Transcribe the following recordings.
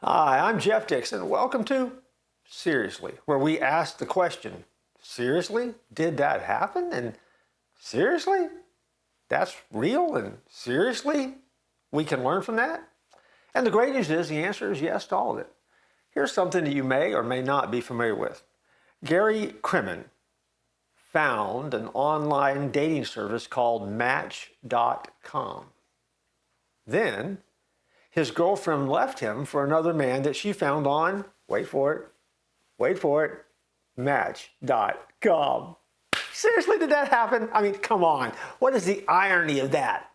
Hi, I'm Jeff Dixon. Welcome to Seriously, where we ask the question, seriously, did that happen? And seriously, that's real? And seriously, we can learn from that? And the great news is the answer is yes to all of it. Here's something that you may or may not be familiar with. Gary Kremen found an online dating service called Match.com. Then his girlfriend left him for another man that she found on, wait for it, Match.com. Seriously, did that happen? I mean, come on. What is the irony of that?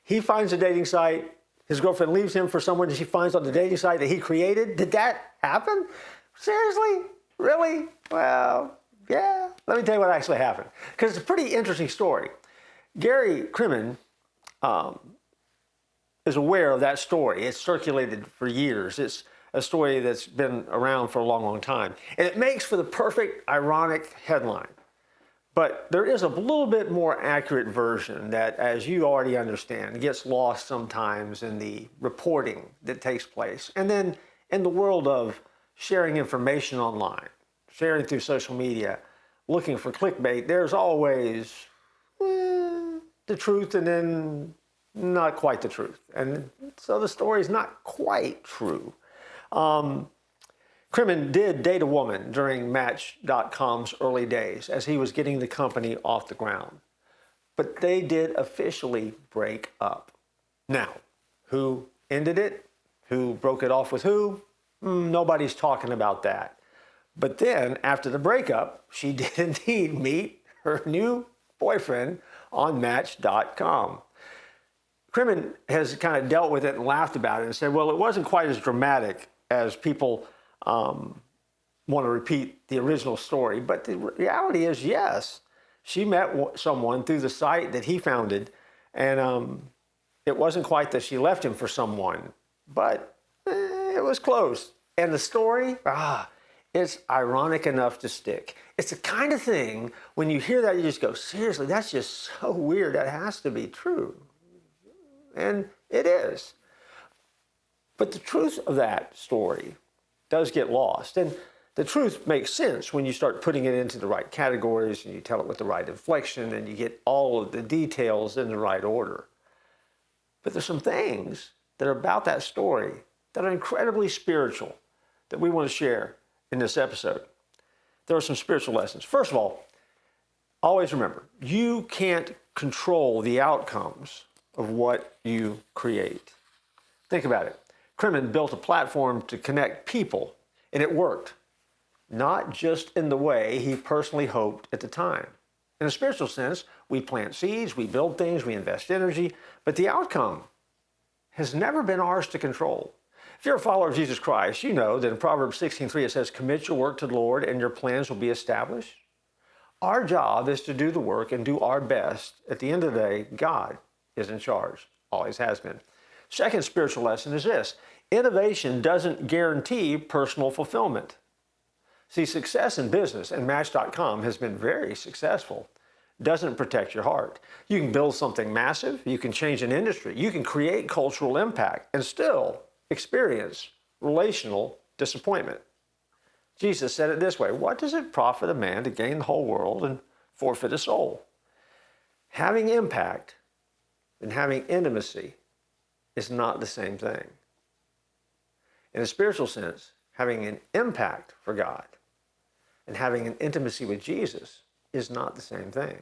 He finds a dating site, his girlfriend leaves him for someone that she finds on the dating site that he created. Did that happen? Seriously? Really? Well, yeah. Let me tell you what actually happened, because it's a pretty interesting story. Gary Kremen is aware of that story. It's circulated for years. It's a story that's been around for a long, long time. And it makes for the perfect ironic headline. But there is a little bit more accurate version that, as you already understand, gets lost sometimes in the reporting that takes place. And then in the world of sharing information online, sharing through social media, looking for clickbait, there's always the truth and then not quite the truth. And so the story is not quite true. Kremen did date a woman during Match.com's early days as he was getting the company off the ground. But they did officially break up. Now, who ended it? Who broke it off with who? Nobody's talking about that. But then, after the breakup, she did indeed meet her new boyfriend on Match.com. Kremen has kind of dealt with it and laughed about it and said, well, it wasn't quite as dramatic as people want to repeat the original story. But the reality is, yes, she met someone through the site that he founded, and it wasn't quite that she left him for someone, but it was close. And the story, it's ironic enough to stick. It's the kind of thing, when you hear that, you just go, seriously, that's just so weird. That has to be true. And it is. But the truth of that story does get lost. And the truth makes sense when you start putting it into the right categories and you tell it with the right inflection and you get all of the details in the right order. But there's some things that are about that story that are incredibly spiritual that we want to share in this episode. There are some spiritual lessons. First of all, always remember, you can't control the outcomes of what you create. Think about it. Kremen built a platform to connect people, and it worked. Not just in the way he personally hoped at the time. In a spiritual sense, we plant seeds, we build things, we invest energy, but the outcome has never been ours to control. If you're a follower of Jesus Christ, you know that in Proverbs 16:3 it says, commit your work to the Lord and your plans will be established. Our job is to do the work and do our best. At the end of the day, God is in charge, always has been. Second spiritual lesson is this: innovation doesn't guarantee personal fulfillment. See, success in business, and Match.com has been very successful, doesn't protect your heart. You can build something massive, you can change an industry, you can create cultural impact, and still experience relational disappointment. Jesus said it this way: what does it profit a man to gain the whole world and forfeit a soul? Having impact and having intimacy is not the same thing. In a spiritual sense, having an impact for God and having an intimacy with Jesus is not the same thing.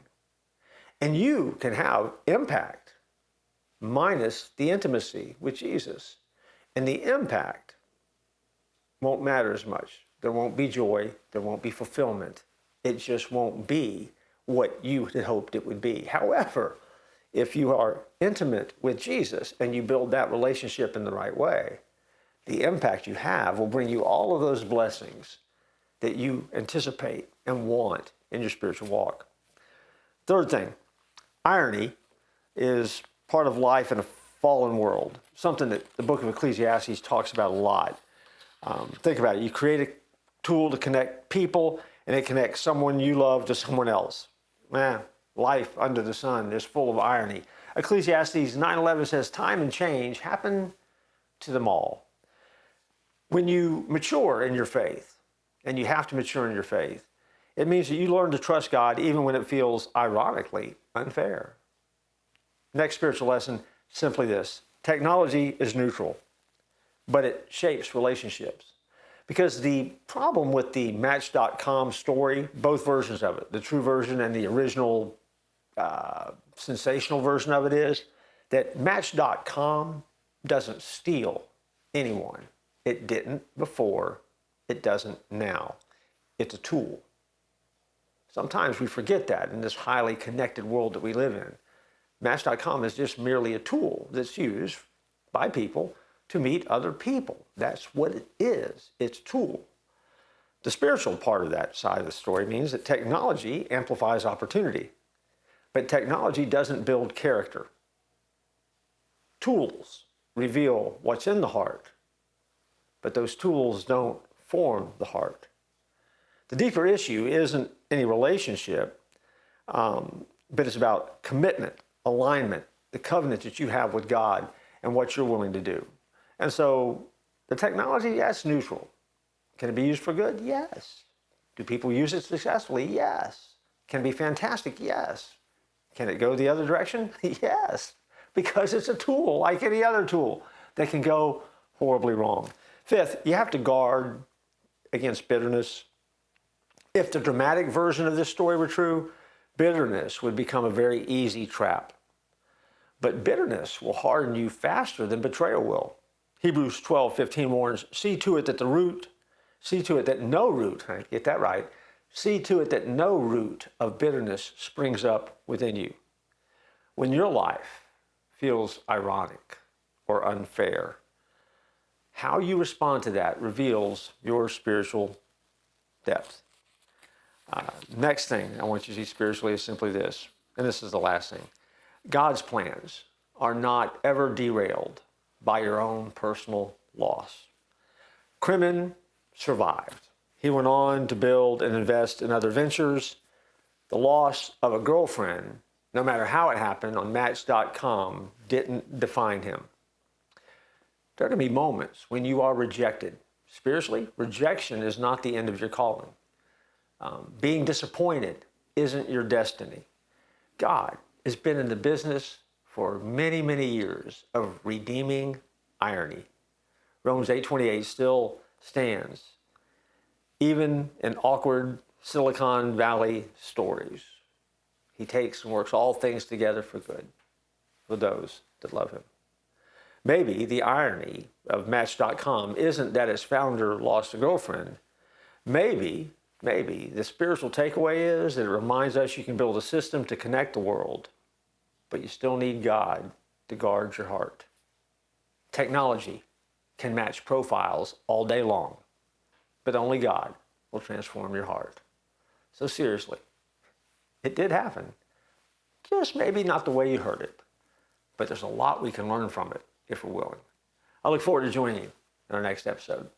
And you can have impact minus the intimacy with Jesus. And the impact won't matter as much. There won't be joy. There won't be fulfillment. It just won't be what you had hoped it would be. However, if you are intimate with Jesus and you build that relationship in the right way, the impact you have will bring you all of those blessings that you anticipate and want in your spiritual walk. Third thing, irony is part of life in a fallen world, something that the book of Ecclesiastes talks about a lot. Think about it. You create a tool to connect people, and it connects someone you love to someone else. Life under the sun is full of irony. Ecclesiastes 9:11 says, time and change happen to them all. When you mature in your faith, and you have to mature in your faith, it means that you learn to trust God even when it feels ironically unfair. Next spiritual lesson, simply this. Technology is neutral, but it shapes relationships. Because the problem with the Match.com story, both versions of it, the true version and the original sensational version of it, is that Match.com doesn't steal anyone. It didn't before, it doesn't now. It's a tool. Sometimes we forget that in this highly connected world that we live in. Match.com is just merely a tool that's used by people to meet other people. That's what it is. It's a tool. The spiritual part of that side of the story means that technology amplifies opportunity, but technology doesn't build character. Tools reveal what's in the heart, but those tools don't form the heart. The deeper issue isn't any relationship, but it's about commitment, alignment, the covenant that you have with God and what you're willing to do. And so the technology, yes, neutral. Can it be used for good? Yes. Do people use it successfully? Yes. Can it be fantastic? Yes. Can it go the other direction? Yes. Because it's a tool like any other tool that can go horribly wrong. Fifth, you have to guard against bitterness. If the dramatic version of this story were true, bitterness would become a very easy trap. But bitterness will harden you faster than betrayal will. Hebrews 12:15 warns, see to it that no root, get that right, see to it that no root of bitterness springs up within you. When your life feels ironic or unfair, how you respond to that reveals your spiritual depth. Next thing I want you to see spiritually is simply this, and this is the last thing. God's plans are not ever derailed by your own personal loss. Kremen survived. He went on to build and invest in other ventures. The loss of a girlfriend, no matter how it happened on Match.com, didn't define him. There are going to be moments when you are rejected. Spiritually, rejection is not the end of your calling. Being disappointed isn't your destiny. God has been in the business for many, many years of redeeming irony. Romans 8:28 still stands, even in awkward Silicon Valley stories. He takes and works all things together for good for those that love him. Maybe the irony of Match.com isn't that its founder lost a girlfriend. Maybe the spiritual takeaway is that it reminds us you can build a system to connect the world, but you still need God to guard your heart. Technology can match profiles all day long, but only God will transform your heart. So seriously, it did happen. Just maybe not the way you heard it, but there's a lot we can learn from it if we're willing. I look forward to joining you in our next episode.